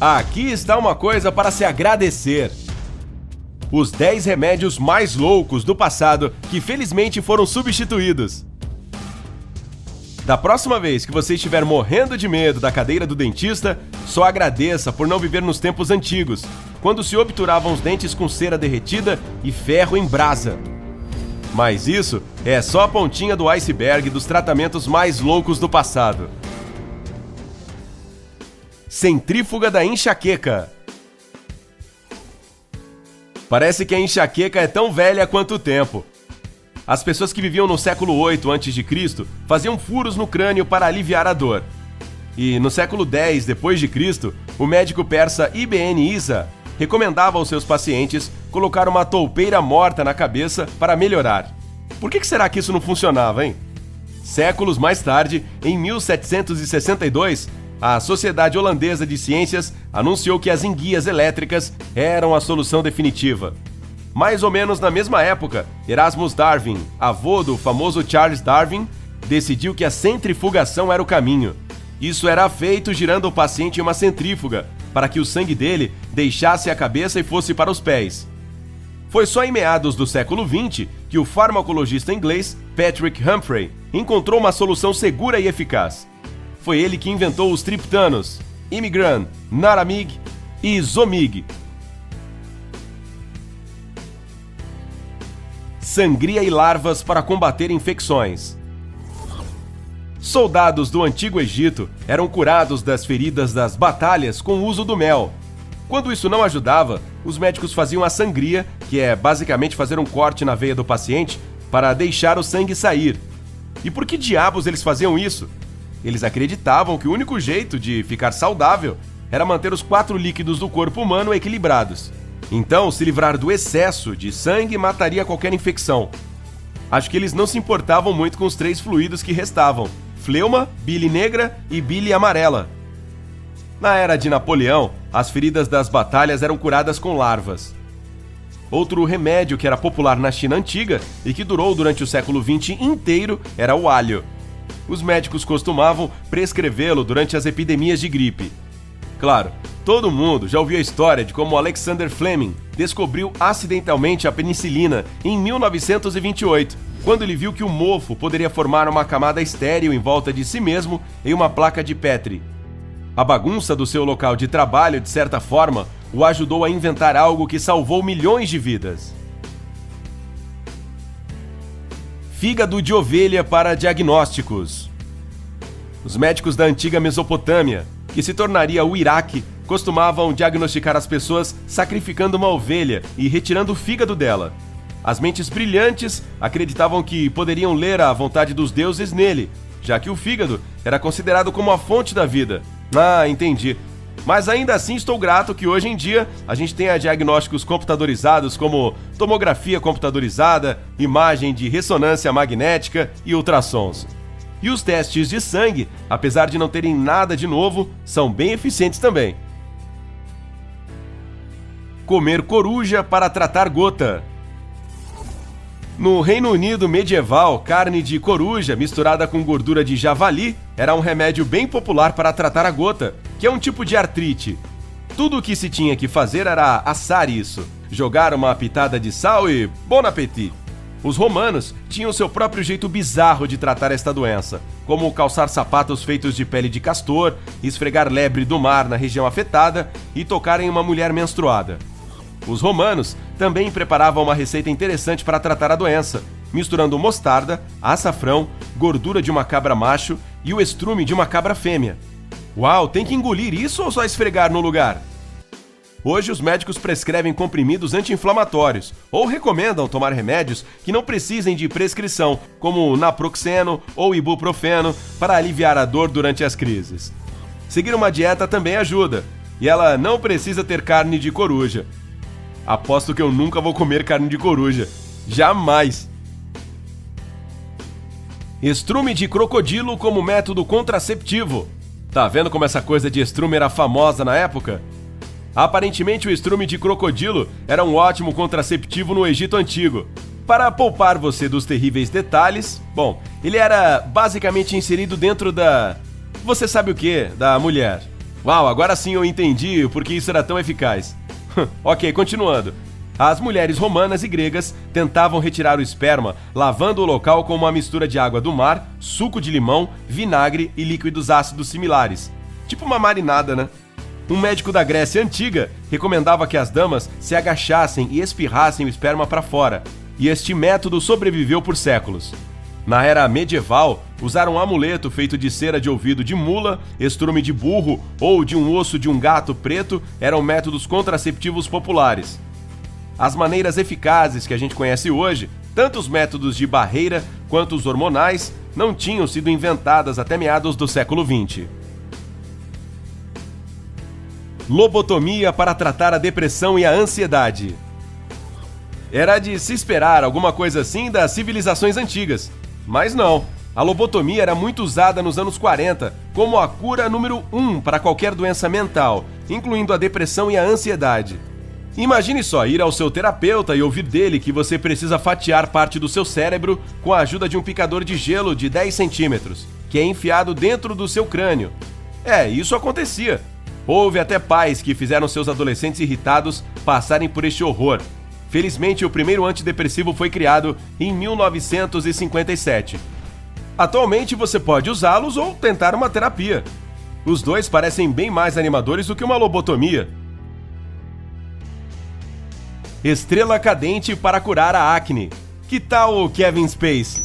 Aqui está uma coisa para se agradecer. Os 10 remédios mais loucos do passado que felizmente foram substituídos. Da próxima vez que você estiver morrendo de medo da cadeira do dentista, só agradeça por não viver nos tempos antigos, quando se obturavam os dentes com cera derretida e ferro em brasa. Mas isso é só a pontinha do iceberg dos tratamentos mais loucos do passado. Centrífuga da enxaqueca. Parece que a enxaqueca é tão velha quanto o tempo. As pessoas que viviam no século 8 a.C. faziam furos no crânio para aliviar a dor. E no século 10 d.C., o médico persa Ibn Isa recomendava aos seus pacientes colocar uma toupeira morta na cabeça para melhorar. Por que será que isso não funcionava, hein? Séculos mais tarde, em 1762, a Sociedade Holandesa de Ciências anunciou que as enguias elétricas eram a solução definitiva. Mais ou menos na mesma época, Erasmus Darwin, avô do famoso Charles Darwin, decidiu que a centrifugação era o caminho. Isso era feito girando o paciente em uma centrífuga, para que o sangue dele deixasse a cabeça e fosse para os pés. Foi só em meados do século XX que o farmacologista inglês Patrick Humphrey encontrou uma solução segura e eficaz. Foi ele que inventou os triptanos, Imigran, Naramig e Zomig. Sangria e larvas para combater infecções. Soldados do Antigo Egito eram curados das feridas das batalhas com o uso do mel. Quando isso não ajudava, os médicos faziam a sangria, que é basicamente fazer um corte na veia do paciente para deixar o sangue sair. E por que diabos eles faziam isso? Eles acreditavam que o único jeito de ficar saudável era manter os 4 líquidos do corpo humano equilibrados. Então, se livrar do excesso de sangue mataria qualquer infecção. Acho que eles não se importavam muito com os 3 fluidos que restavam: fleuma, bile negra e bile amarela. Na era de Napoleão, as feridas das batalhas eram curadas com larvas. Outro remédio que era popular na China antiga e que durou durante o século XX inteiro era o alho. Os médicos costumavam prescrevê-lo durante as epidemias de gripe. Claro, todo mundo já ouviu a história de como Alexander Fleming descobriu acidentalmente a penicilina em 1928, quando ele viu que o mofo poderia formar uma camada estéril em volta de si mesmo em uma placa de Petri. A bagunça do seu local de trabalho, de certa forma, o ajudou a inventar algo que salvou milhões de vidas. Fígado de ovelha para diagnósticos. Os médicos da antiga Mesopotâmia, que se tornaria o Iraque, costumavam diagnosticar as pessoas sacrificando uma ovelha e retirando o fígado dela. As mentes brilhantes acreditavam que poderiam ler a vontade dos deuses nele, já que o fígado era considerado como a fonte da vida. Ah, entendi. Mas ainda assim estou grato que hoje em dia a gente tenha diagnósticos computadorizados como tomografia computadorizada, imagem de ressonância magnética e ultrassons. E os testes de sangue, apesar de não terem nada de novo, são bem eficientes também. Comer coruja para tratar gota. No Reino Unido medieval, carne de coruja misturada com gordura de javali era um remédio bem popular para tratar a gota, que é um tipo de artrite. Tudo o que se tinha que fazer era assar isso, jogar uma pitada de sal e bon appétit. Os romanos tinham seu próprio jeito bizarro de tratar esta doença, como calçar sapatos feitos de pele de castor, esfregar lebre do mar na região afetada e tocar em uma mulher menstruada. Os romanos também preparavam uma receita interessante para tratar a doença, misturando mostarda, açafrão, gordura de uma cabra macho e o estrume de uma cabra fêmea. Uau, tem que engolir isso ou só esfregar no lugar? Hoje os médicos prescrevem comprimidos anti-inflamatórios ou recomendam tomar remédios que não precisem de prescrição, como naproxeno ou ibuprofeno, para aliviar a dor durante as crises. Seguir uma dieta também ajuda, e ela não precisa ter carne de coruja. Aposto que eu nunca vou comer carne de coruja. Jamais! Estrume de crocodilo como método contraceptivo. Tá vendo como essa coisa de estrume era famosa na época? Aparentemente o estrume de crocodilo era um ótimo contraceptivo no Egito Antigo. Para poupar você dos terríveis detalhes, bom, ele era basicamente inserido dentro da... Você sabe o que? Da mulher. Uau, agora sim eu entendi por que isso era tão eficaz. Ok, continuando. As mulheres romanas e gregas tentavam retirar o esperma lavando o local com uma mistura de água do mar, suco de limão, vinagre e líquidos ácidos similares. Tipo uma marinada, né? Um médico da Grécia Antiga recomendava que as damas se agachassem e espirrassem o esperma para fora, e este método sobreviveu por séculos. Na era medieval, usar um amuleto feito de cera de ouvido de mula, estrume de burro ou de um osso de um gato preto eram métodos contraceptivos populares. As maneiras eficazes que a gente conhece hoje, tanto os métodos de barreira quanto os hormonais, não tinham sido inventadas até meados do século XX. Lobotomia para tratar a depressão e a ansiedade. Era de se esperar alguma coisa assim das civilizações antigas, mas não. A lobotomia era muito usada nos anos 40 como a cura número 1 para qualquer doença mental, incluindo a depressão e a ansiedade. Imagine só ir ao seu terapeuta e ouvir dele que você precisa fatiar parte do seu cérebro com a ajuda de um picador de gelo de 10 centímetros, que é enfiado dentro do seu crânio. Isso acontecia. Houve até pais que fizeram seus adolescentes irritados passarem por este horror. Felizmente, o primeiro antidepressivo foi criado em 1957. Atualmente, você pode usá-los ou tentar uma terapia. Os dois parecem bem mais animadores do que uma lobotomia. Estrela cadente para curar a acne. Que tal o Kevin Spacey?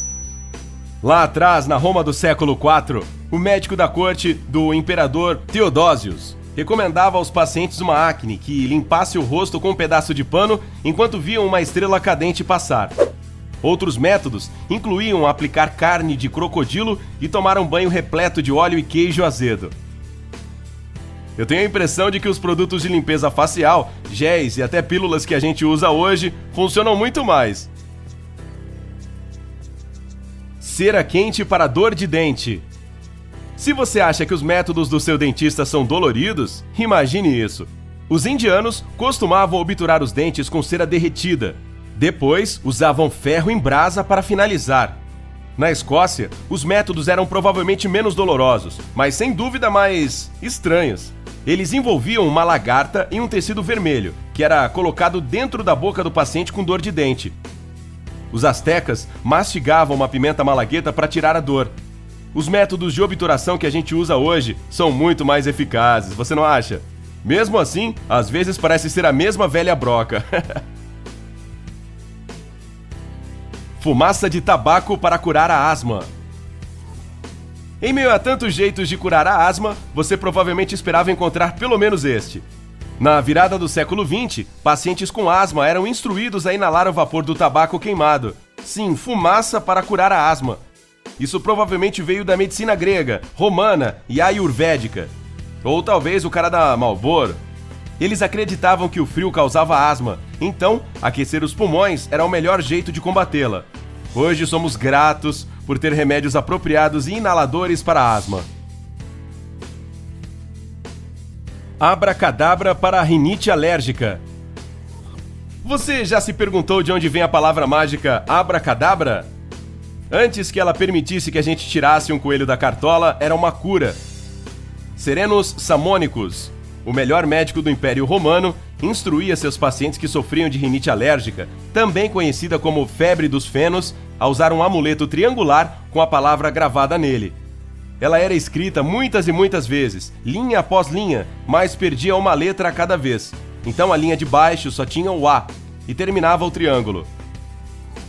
Lá atrás, na Roma do século IV, o médico da corte do imperador Theodosius recomendava aos pacientes uma acne que limpasse o rosto com um pedaço de pano enquanto viam uma estrela cadente passar. Outros métodos incluíam aplicar carne de crocodilo e tomar um banho repleto de óleo e queijo azedo. Eu tenho a impressão de que os produtos de limpeza facial, géis e até pílulas que a gente usa hoje funcionam muito mais. Cera quente para dor de dente. Se você acha que os métodos do seu dentista são doloridos, imagine isso. Os indianos costumavam obturar os dentes com cera derretida. Depois, usavam ferro em brasa para finalizar. Na Escócia, os métodos eram provavelmente menos dolorosos, mas sem dúvida mais estranhos. Eles envolviam uma lagarta em um tecido vermelho, que era colocado dentro da boca do paciente com dor de dente. Os astecas mastigavam uma pimenta malagueta para tirar a dor. Os métodos de obturação que a gente usa hoje são muito mais eficazes, você não acha? Mesmo assim, às vezes parece ser a mesma velha broca. Fumaça de tabaco para curar a asma. Em meio a tantos jeitos de curar a asma, você provavelmente esperava encontrar pelo menos este. Na virada do século XX, pacientes com asma eram instruídos a inalar o vapor do tabaco queimado. Sim, fumaça para curar a asma. Isso provavelmente veio da medicina grega, romana e ayurvédica. Ou talvez o cara da Marlboro. Eles acreditavam que o frio causava asma, então aquecer os pulmões era o melhor jeito de combatê-la. Hoje somos gratos por ter remédios apropriados e inaladores para a asma. Abracadabra para a rinite alérgica. Você já se perguntou de onde vem a palavra mágica abracadabra? Antes que ela permitisse que a gente tirasse um coelho da cartola, era uma cura. Serenus Samônicos, o melhor médico do Império Romano, instruía seus pacientes que sofriam de rinite alérgica, também conhecida como febre dos fenos, a usar um amuleto triangular com a palavra gravada nele. Ela era escrita muitas e muitas vezes, linha após linha, mas perdia uma letra a cada vez. Então a linha de baixo só tinha o A e terminava o triângulo.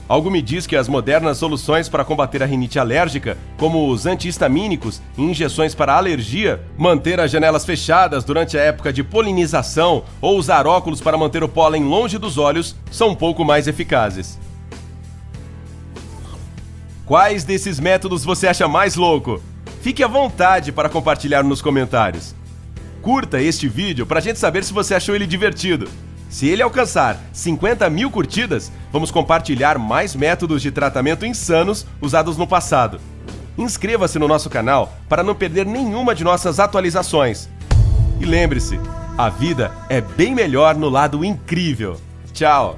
Algo me diz que as modernas soluções para combater a rinite alérgica, como os antihistamínicos e injeções para alergia, manter as janelas fechadas durante a época de polinização ou usar óculos para manter o pólen longe dos olhos, são um pouco mais eficazes. Quais desses métodos você acha mais louco? Fique à vontade para compartilhar nos comentários. Curta este vídeo para a gente saber se você achou ele divertido. Se ele alcançar 50 mil curtidas, vamos compartilhar mais métodos de tratamento insanos usados no passado. Inscreva-se no nosso canal para não perder nenhuma de nossas atualizações. E lembre-se, a vida é bem melhor no lado incrível. Tchau!